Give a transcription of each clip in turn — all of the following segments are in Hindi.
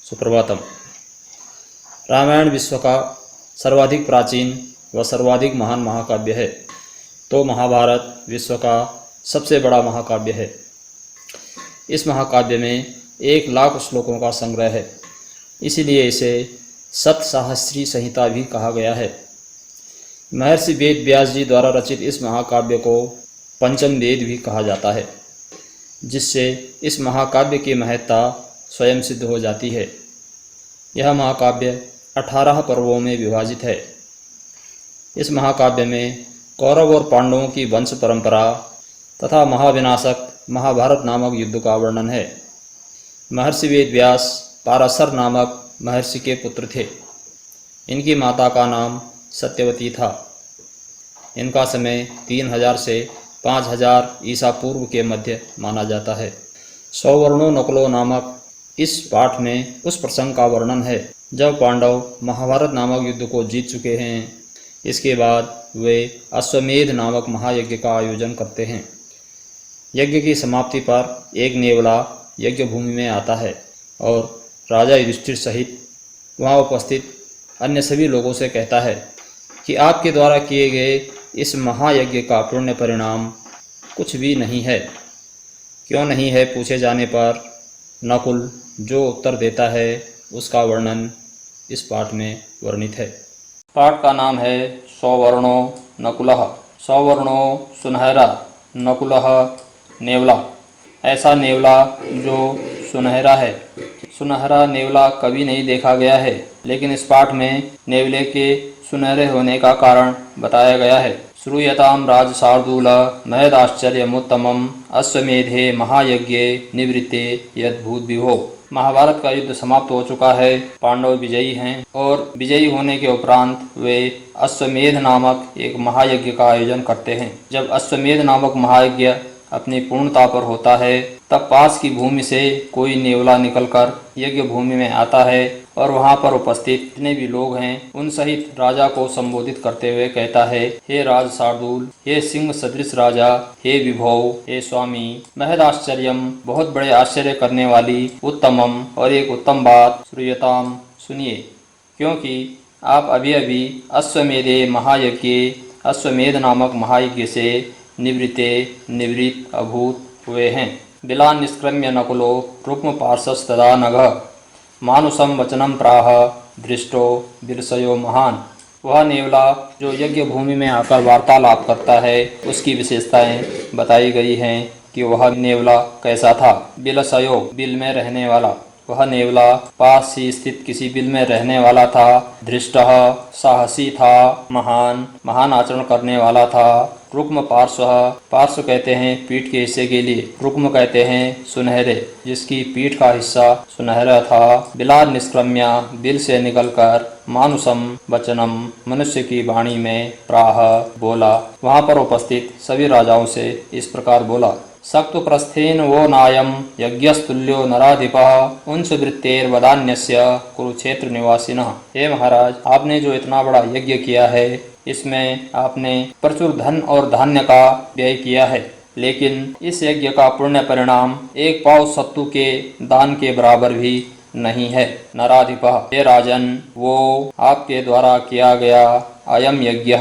सुप्रभातम। रामायण विश्व का सर्वाधिक प्राचीन व सर्वाधिक महान महाकाव्य है, तो महाभारत विश्व का सबसे बड़ा महाकाव्य है। इस महाकाव्य में 1,00,000 श्लोकों का संग्रह है, इसीलिए इसे सप्तसाहस्री संहिता भी कहा गया है। महर्षि वेद व्यास जी द्वारा रचित इस महाकाव्य को पंचम वेद भी कहा जाता है, जिससे इस महाकाव्य की महत्ता स्वयं सिद्ध हो जाती है। यह महाकाव्य 18 पर्वों में विभाजित है। इस महाकाव्य में कौरव और पांडवों की वंश परंपरा तथा महाविनाशक महाभारत नामक युद्ध का वर्णन है। महर्षि वेद व्यास पाराशर नामक महर्षि के पुत्र थे। इनकी माता का नाम सत्यवती था। इनका समय 3000 से 5000 ईसा पूर्व के मध्य माना जाता है। सौवर्णो नकुलो नामक इस पाठ में उस प्रसंग का वर्णन है जब पांडव महाभारत नामक युद्ध को जीत चुके हैं। इसके बाद वे अश्वमेध नामक महायज्ञ का आयोजन करते हैं। यज्ञ की समाप्ति पर एक नेवला यज्ञ भूमि में आता है और राजा युधिष्ठिर सहित वहां उपस्थित अन्य सभी लोगों से कहता है कि आपके द्वारा किए गए इस महायज्ञ का पुण्य परिणाम कुछ भी नहीं है। क्यों नहीं है पूछे जाने पर नकुल जो उत्तर देता है उसका वर्णन इस पाठ में वर्णित है। पाठ का नाम है सौवर्णो नकुलः। सौवर्णो सुनहरा, नकुलः नेवला। ऐसा नेवला जो सुनहरा है। सुनहरा नेवला कभी नहीं देखा गया है, लेकिन इस पाठ में नेवले के सुनहरे होने का कारण बताया गया है। श्रूयताम राजशार्दूल महदाश्चर्यमुत्तमम् अश्वमेधे महायज्ञे निवृत्ते यद्भूत विभो। महाभारत का युद्ध समाप्त हो चुका है। पांडव विजयी हैं और विजयी होने के उपरांत वे अश्वमेध नामक एक महायज्ञ का आयोजन करते हैं। जब अश्वमेध नामक महायज्ञ अपनी पूर्णता पर होता है, तब पास की भूमि से कोई नेवला निकलकर यज्ञ भूमि में आता है और वहां पर उपस्थित जितने भी लोग हैं उन सहित राजा को संबोधित करते हुए कहता है, हे राज शार्दूल, हे सिंह सदृश राजा, हे विभव, हे स्वामी, महद आश्चर्यम, बहुत बड़े आश्चर्य करने वाली, उत्तमम, और एक उत्तम बात, श्रूयताम, सुनिए, क्योंकि आप अभी अभी अश्वमेधे महायज्ञ, अश्वमेध नामक महायज्ञ से निवृत्त अभूत हुए हैं। बिलान निष्क्रम्य नकुलो रुक्म पार्श्वस्तदा नघ मानुषम वचनम प्राह दृष्टो बिरसयो महान। वह नेवला जो यज्ञ भूमि में आकर वार्तालाप करता है, उसकी विशेषताएं बताई गई हैं कि वह नेवला कैसा था। बिलसयो, बिल में रहने वाला। वह नेवला पास ही स्थित किसी बिल में रहने वाला था। धृष्टः, साहसी था। महान आचरण करने वाला था। रुक्म पार्श्व, पार्श्व कहते हैं पीठ के हिस्से के लिए, रुक्म कहते हैं सुनहरे, जिसकी पीठ का हिस्सा सुनहरा था। बिलार निष्क्रम्या, बिल से निकलकर, मानुषम वचनम, मनुष्य की वाणी में, प्राह, बोला, वहां पर उपस्थित सभी राजाओं से इस प्रकार बोला, सक्तु प्रस्थेन वो नायम यज्ञस्तुल्यो नराधिपः उंस वृत्तेर्वदान्यस्य कुरुक्षेत्र निवासिनः। हे महाराज, आपने जो इतना बड़ा यज्ञ किया है, इसमें आपने प्रचुर धन और धान्य का व्यय किया है, लेकिन इस यज्ञ का पुण्य परिणाम एक पाव सत्तू के दान के बराबर भी नहीं है। नराधिपः, हे राजन, वो आपके द्वारा किया गया अयम यज्ञ,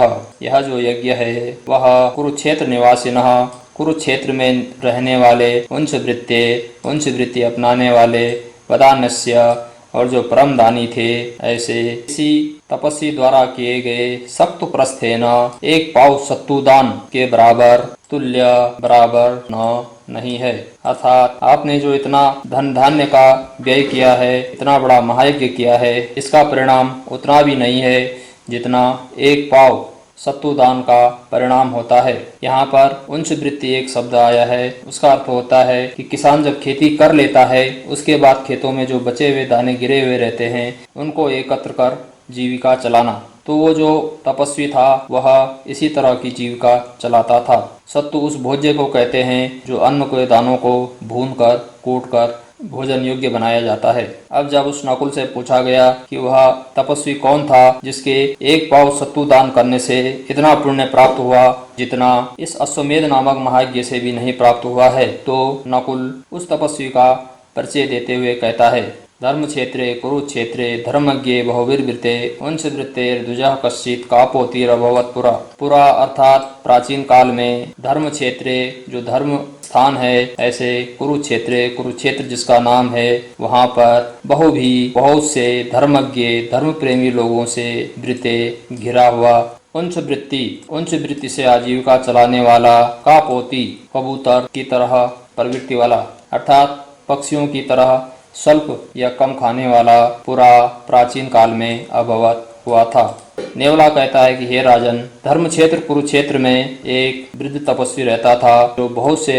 यह जो यज्ञ है वह कुरुक्षेत्र निवासिनः, कुरुक्षेत्र में रहने वाले, उंच वृत्ति अपनाने वाले, वदान्यस्य, और जो परम दानी थे, ऐसे इसी तपस्वी द्वारा किए गए सख्त प्रस्थेन, एक पाव सत्तू दान के बराबर, तुल्य, बराबर नहीं है। अर्थात आपने जो इतना धन धान्य का व्यय किया है, इतना बड़ा महायज्ञ किया है, इसका परिणाम उतना भी नहीं है जितना एक पाव सत्तू दान का परिणाम होता है। यहाँ पर उंच वृत्ति एक शब्द आया है, उसका अर्थ होता है कि किसान जब खेती कर लेता है, उसके बाद खेतों में जो बचे हुए दाने गिरे हुए रहते हैं, उनको एकत्र कर जीविका चलाना। तो वो जो तपस्वी था वह इसी तरह की जीविका चलाता था। सत्तू उस भोज्य को कहते हैं जो अन्न के दानों को भून कर, कूट कर भोजन योग्य बनाया जाता है। अब जब उस नकुल से पूछा गया कि वह तपस्वी कौन था जिसके एक पाव सत्तू दान करने से इतना पुण्य प्राप्त हुआ जितना इस अश्वमेध नामक महायज्ञ से भी नहीं प्राप्त हुआ है, तो नकुल उस तपस्वी का परिचय देते हुए कहता है, धर्मक्षेत्रे कुरुक्षेत्रे धर्मज्ञे बहुवीर्वृते वंशवृत्तेर्द्विजः कश्चित् कापोतिरभवत् पुरा। पुरा अर्थात प्राचीन काल में, धर्म क्षेत्रे जो धर्म स्थान है, ऐसे कुरुक्षेत्रे कुरुक्षेत्र जिसका नाम है, वहाँ पर बहुत से धर्मज्ञ धर्म प्रेमी लोगों से वृत्ते घिरा हुआ, वंशवृत्ति से आजीविका चलाने वाला, कापोती कबूतर की तरह प्रवृत्ति वाला अर्थात पक्षियों की तरह स्वल्प या कम खाने वाला पुरा प्राचीन काल में अभवत हुआ था। नेवला कहता है कि हे राजन, धर्म क्षेत्र कुरुक्षेत्र में एक वृद्ध तपस्वी रहता था जो बहुत से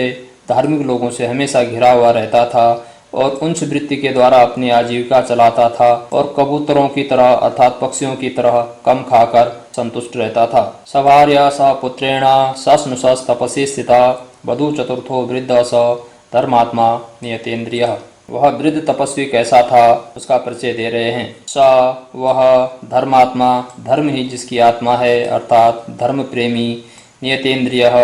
धार्मिक लोगों से हमेशा घिरा हुआ रहता था और उच्च वृत्ति के द्वारा अपनी आजीविका चलाता था और कबूतरों की तरह अर्थात पक्षियों की तरह कम खाकर संतुष्ट रहता था। सभार्या स पुत्रेण सस्नुषस् तपसि स्थिता वधू चतुर्थो वृद्ध स धर्मात्मा नियतेन्द्रियः। वह वृद्ध तपस्वी कैसा था उसका परिचय दे रहे हैं। स वह धर्मात्मा, धर्म ही जिसकी आत्मा है अर्थात धर्म प्रेमी, नियतेन्द्रियः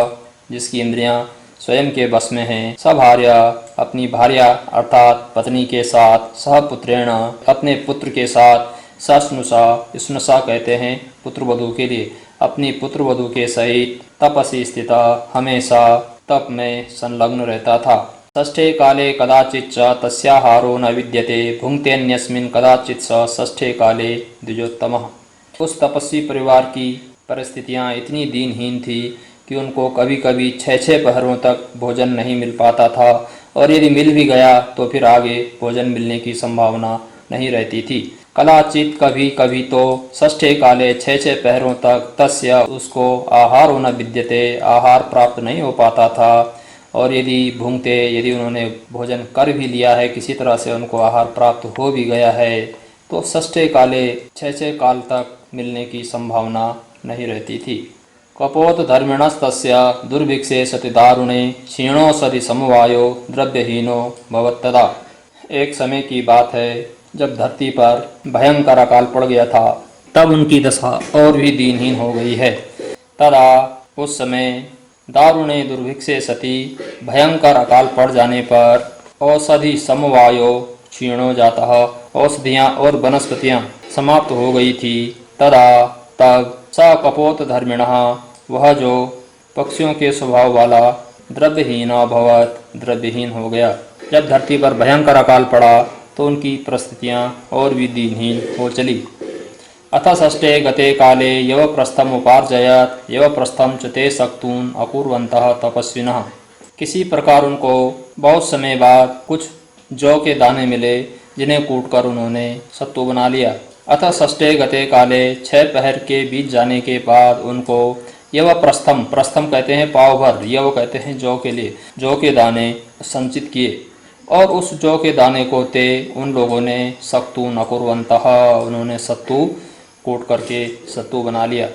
जिसकी इंद्रियां स्वयं के बस में हैं। सभार्या अपनी भार्या अर्थात पत्नी के साथ, सह पुत्रेण अपने पुत्र के साथ, सस्नुषा स्नुषा कहते हैं पुत्र वधू के लिए, अपनी पुत्र वधू के सहित तपसि स्थिता हमेशा तप में संलग्न रहता था। षष्ठे काले कदाचित् च तस्याहारो न विद्यते भुंक्तेऽन्यस्मिन् कदाचित् स षष्ठे काले द्विजोत्तमः। उस तपस्वी परिवार की परिस्थितियां इतनी दीनहीन थी कि उनको कभी कभी 6-6 पहरों तक भोजन नहीं मिल पाता था और यदि मिल भी गया तो फिर आगे भोजन मिलने की संभावना नहीं रहती थी। कदाचित कभी कभी तो षष्ठे काले 6-6 पहरों तक तस्य उसको आहारो न विद्यते आहार प्राप्त नहीं हो पाता था और यदि भूंगते यदि उन्होंने भोजन कर भी लिया है, किसी तरह से उनको आहार प्राप्त हो भी गया है, तो षष्ठे काले 6-6 काल तक मिलने की संभावना नहीं रहती थी। कपोत धर्मिणस्तस्य दुर्भिक्षे सति दारुणे क्षीणो सदि समवायो द्रव्यहीनो भवत्तदा। एक समय की बात है जब धरती पर भयंकर अकाल पड़ गया था, तब उनकी दशा और भी दीनहीन हो गई है। तदा उस समय दारुणे दुर्भिक्षे सति भयंकर अकाल पड़ जाने पर औषधि समवायो क्षीणो जातः औषधियाँ और वनस्पतियाँ समाप्त हो गई थी। तदा तब स कपोत धर्मिणः वह जो पक्षियों के स्वभाव वाला द्रव्यहीन भवत द्रव्यहीन हो गया। जब धरती पर भयंकर अकाल पड़ा तो उनकी परिस्थितियाँ और भी दीनहीन हो चली। अथ षष्ठे गते काले यवप्रस्थम उपार्जयत यवप्रस्थम च ते सक्तून अकुर्वन्तः तपस्विनः। किसी प्रकार उनको बहुत समय बाद कुछ जौ के दाने मिले जिन्हें कूटकर उन्होंने सत्तू बना लिया। अथ षष्ठे गते काले 6 पहर के बीत जाने के बाद उनको यवप्रस्थम, प्रस्थम कहते हैं पाव भर, यव कहते हैं जौ के लिए, जौ के दाने संचित किए और उस जौ के दाने को ते उन लोगों ने सक्तून अकुर्वन्तः उन्होंने सत्तू कूट करके सत्तू बना लिया।